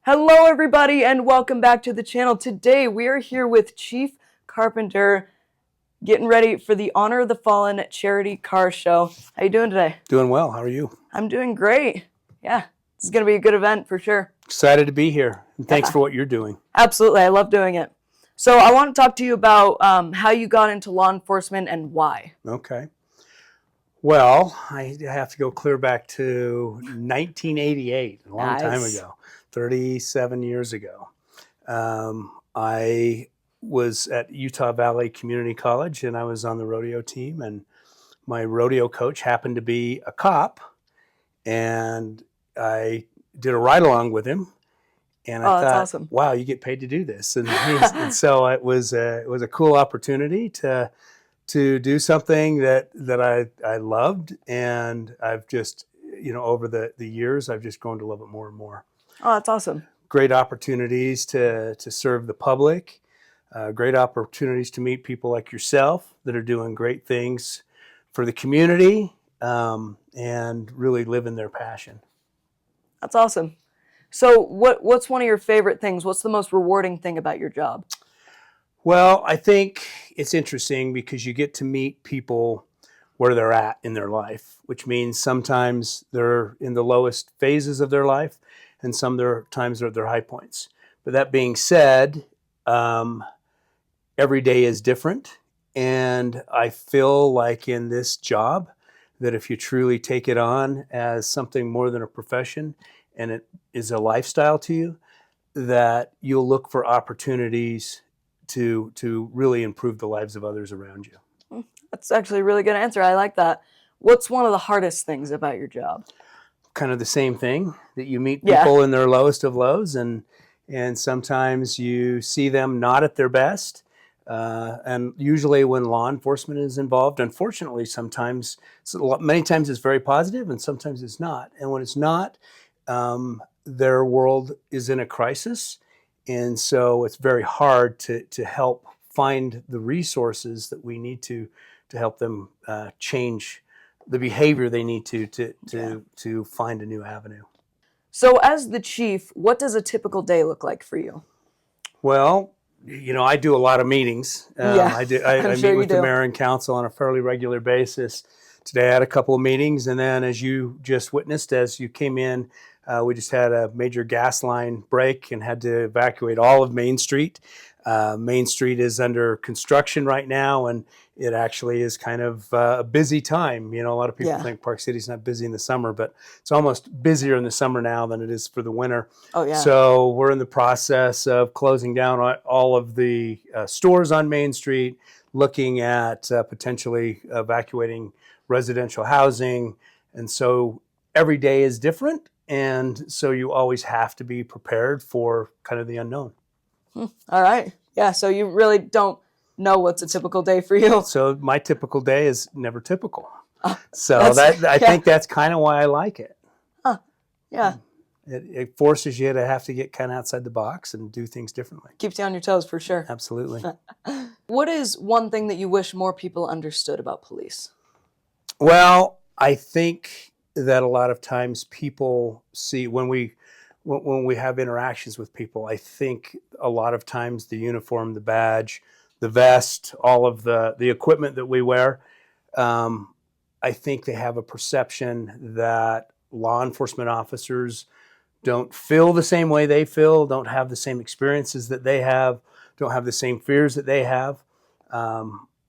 Hello everybody and welcome back to the channel. Today we are here with Chief Carpenter getting ready for the Honor of the Fallen charity car show. How you doing today? Doing well. How are you? I'm doing great. Yeah, this is going to be a good event for sure. Excited to be here. And thanks for what you're doing. Absolutely. I love doing it. So I want to talk to you about how you got into law enforcement and why. Okay. Well, I have to go clear back to 1988, a long time ago, 37 years ago. I was at Utah Valley Community College and I was on the rodeo team, and my rodeo coach happened to be a cop, and I did a ride along with him. And I thought, that's awesome. Wow, you get paid to do this. And so it was a cool opportunity to do something that I loved, and I've just, over the years, I've just grown to love it more and more. Oh, that's awesome. Great opportunities to serve the public, great opportunities to meet people like yourself that are doing great things for the community, and really living their passion. That's awesome. So what's one of your favorite things? What's the most rewarding thing about your job? Well, I think it's interesting because you get to meet people where they're at in their life, which means sometimes they're in the lowest phases of their life and sometimes they're at their high points. But that being said, every day is different. And I feel like in this job that if you truly take it on as something more than a profession and it is a lifestyle to you, that you'll look for opportunities to really improve the lives of others around you. That's actually a really good answer. I like that. What's one of the hardest things about your job? Kind of the same thing, that you meet people in their lowest of lows, and sometimes you see them not at their best. And usually when law enforcement is involved, unfortunately, many times it's very positive and sometimes it's not. And when it's not, their world is in a crisis. And so it's very hard to help find the resources that we need to help them change the behavior they need to find a new avenue. So as the chief, what does a typical day look like for you? Well, I do a lot of meetings. I meet with the mayor and council on a fairly regular basis. Today I had a couple of meetings, and then as you just witnessed, as you came in, we just had a major gas line break and had to evacuate all of Main Street. Main Street is under construction right now, and it actually is kind of a busy time. A lot of people think Park City's not busy in the summer, but it's almost busier in the summer now than it is for the winter. Oh, yeah. So we're in the process of closing down all of the stores on Main Street, looking at potentially evacuating residential housing. And so every day is different. And so you always have to be prepared for kind of the unknown. All right. Yeah. So you really don't know what's a typical day for you. So my typical day is never typical. So I think that's kind of why I like it. Yeah. It forces you to have to get kind of outside the box and do things differently. Keeps you on your toes for sure. Absolutely. What is one thing that you wish more people understood about police? Well, I think that a lot of times people see when we have interactions with people, I think a lot of times the uniform, the badge, the vest, all of the equipment that we wear, I think they have a perception that law enforcement officers don't feel the same way they feel, don't have the same experiences that they have, don't have the same fears that they have.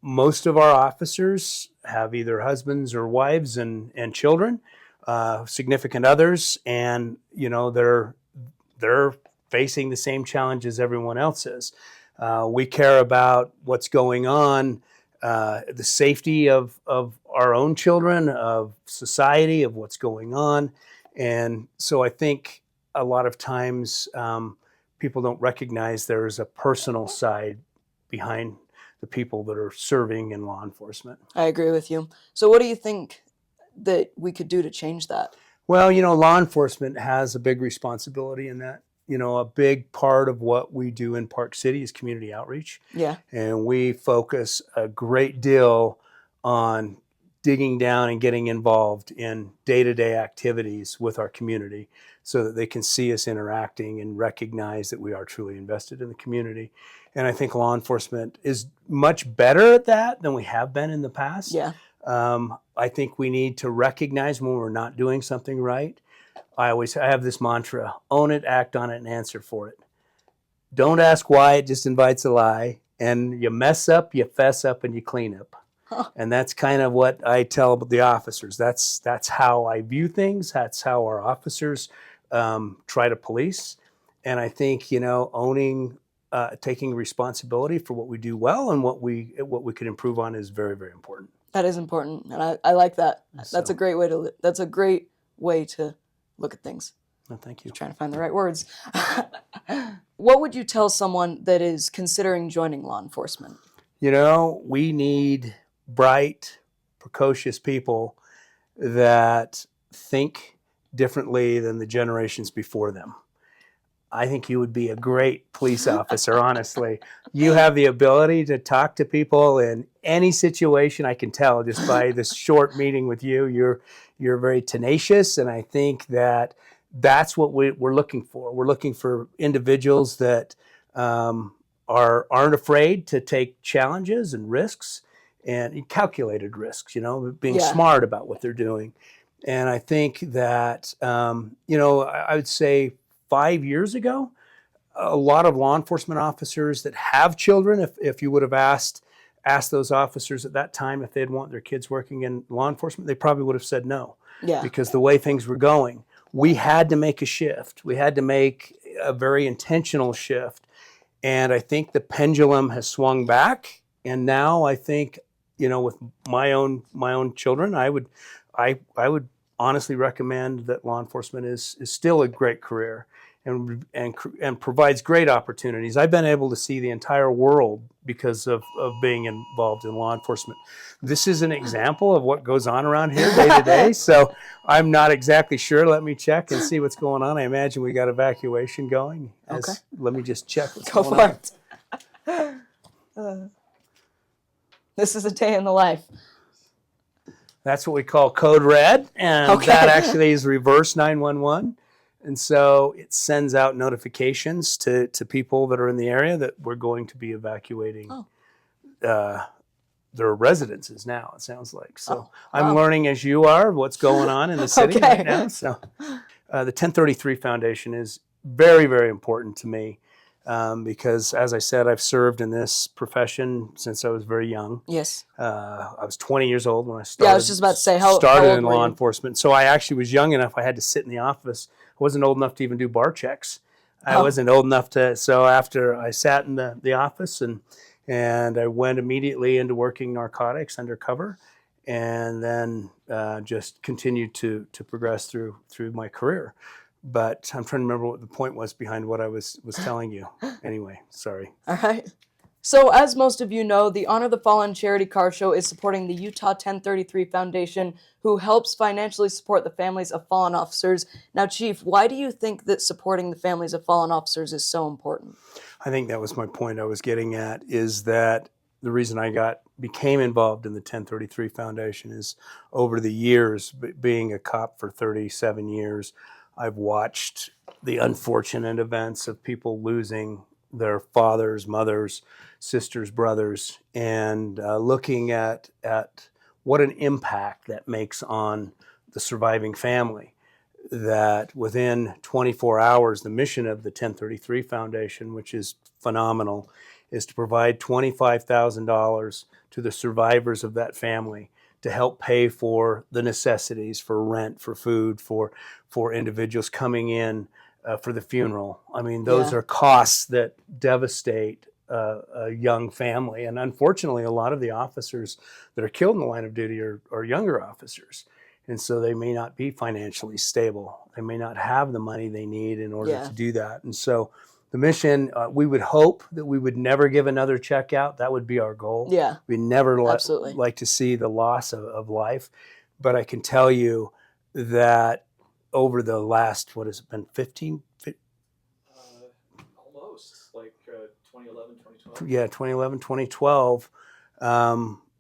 Most of our officers have either husbands or wives and children, significant others, and they're facing the same challenges everyone else is. We care about what's going on, the safety of our own children, of society, of what's going on. And so I think a lot of times people don't recognize there's a personal side behind the people that are serving in law enforcement. I agree with you. So what do you think that we could do to change that? Well, law enforcement has a big responsibility in that. A big part of what we do in Park City is community outreach. Yeah. And we focus a great deal on digging down and getting involved in day-to-day activities with our community. so that they can see us interacting and recognize that we are truly invested in the community. And I think law enforcement is much better at that than we have been in the past. Yeah. I think we need to recognize when we're not doing something right. I have this mantra: own it, act on it, and answer for it. Don't ask why, it just invites a lie. And you mess up, you fess up, and you clean up. Huh. And that's kind of what I tell the officers. That's how I view things. That's how our officers try to police. And I think, owning, taking responsibility for what we do well and what we can improve on is very, very important. That is important, and I like that. That's a great way to. That's a great way to look at things. Well, thank you. Just trying to find the right words. What would you tell someone that is considering joining law enforcement? We need bright, precocious people that think differently than the generations before them. I think you would be a great police officer, honestly. You have the ability to talk to people in any situation. I can tell just by this short meeting with you. You're very tenacious, and I think that's what we're looking for. We're looking for individuals that aren't afraid to take challenges and risks, and calculated risks, being smart about what they're doing. And I think that, I would say 5 years ago, a lot of law enforcement officers that have children, if you would have asked those officers at that time if they'd want their kids working in law enforcement, they probably would have said no. Yeah. Because the way things were going, we had to make a shift. We had to make a very intentional shift. And I think the pendulum has swung back. And now I think, with my own children, I would honestly recommend that law enforcement is still a great career and provides great opportunities. I've been able to see the entire world because of being involved in law enforcement. This is an example of what goes on around here day to day. So I'm not exactly sure. Let me check and see what's going on. I imagine we got evacuation going. Okay. Let me just check what's Go going on. for it. This is a day in the life. That's what we call code red, and that actually is reverse 911. And so it sends out notifications to people that are in the area that we're going to be evacuating their residences now, it sounds like. So I'm learning as you are what's going on in the city right now. So the 1033 Foundation is very, very important to me because, as I said, I've served in this profession since I was very young. Yes. I was 20 years old when I started. Yeah, I was just about to say, how old in were law you? enforcement. So I actually was young enough. I had to sit in the office. I wasn't old enough to even do bar checks. I wasn't old enough to. So after I sat in the office and I went immediately into working narcotics undercover, and then just continued to progress through my career. But I'm trying to remember what the point was behind what I was telling you. Anyway, sorry. All right. So, as most of you know, the Honor the Fallen charity car show is supporting the Utah 1033 Foundation, who helps financially support the families of fallen officers. Now, Chief, why do you think that supporting the families of fallen officers is so important? I think that was my point I was getting at, is that the reason I became involved in the 1033 Foundation is over the years, being a cop for 37 years, I've watched the unfortunate events of people losing their fathers, mothers, sisters, brothers, and looking at what an impact that makes on the surviving family. That within 24 hours, the mission of the 1033 Foundation, which is phenomenal, is to provide $25,000 to the survivors of that family to help pay for the necessities, for rent, for food, for individuals coming in for the funeral. I mean, those are costs that devastate a young family. And unfortunately, a lot of the officers that are killed in the line of duty are younger officers. And so they may not be financially stable. They may not have the money they need in order to do that. And so the mission, we would hope that we would never give another check out. That would be our goal. Yeah. We never like to see the loss of life. But I can tell you that over the last, what has it been, 15? Almost, like 2011, 2012. Yeah, 2011, 2012.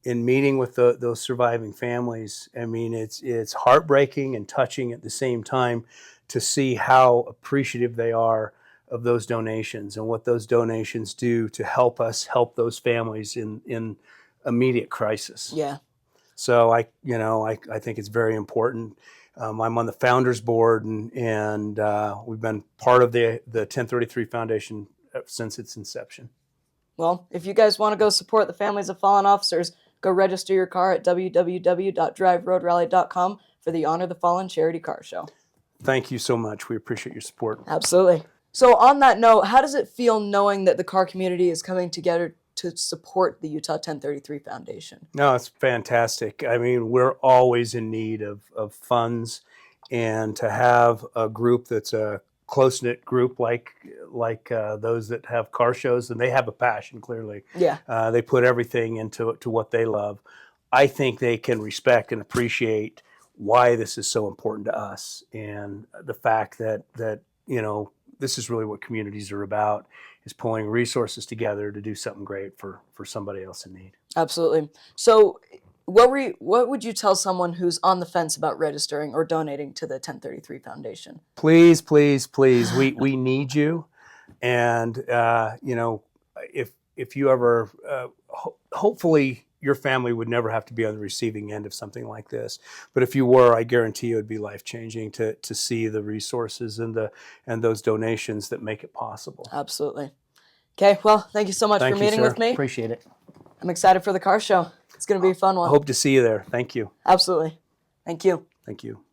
In meeting with those surviving families, I mean, it's heartbreaking and touching at the same time to see how appreciative they are of those donations and what those donations do to help us help those families in immediate crisis. Yeah. So I think it's very important. I'm on the founders board, and we've been part of the 1033 Foundation since its inception. Well, if you guys want to go support the families of fallen officers, go register your car at www.driveroadrarally.com for the Honor the Fallen charity car show. Thank you so much. We appreciate your support. Absolutely. So on that note, how does it feel knowing that the car community is coming together to support the Utah 1033 Foundation? No, it's fantastic. I mean, we're always in need of funds, and to have a group that's a close-knit group like those that have car shows, and they have a passion, clearly. Yeah. They put everything into what they love. I think they can respect and appreciate why this is so important to us, and the fact that this is really what communities are about, is pulling resources together to do something great for somebody else in need. Absolutely. So what would you tell someone who's on the fence about registering or donating to the 1033 Foundation? Please, please, please, we need you. And if you ever hopefully your family would never have to be on the receiving end of something like this, but if you were, I guarantee you it'd be life-changing to see the resources and those donations that make it possible. Absolutely. Okay, well, thank you so much for meeting with me. Appreciate it. I'm excited for the car show. It's going to be a fun one. Hope to see you there. Thank you. Absolutely. Thank you. Thank you.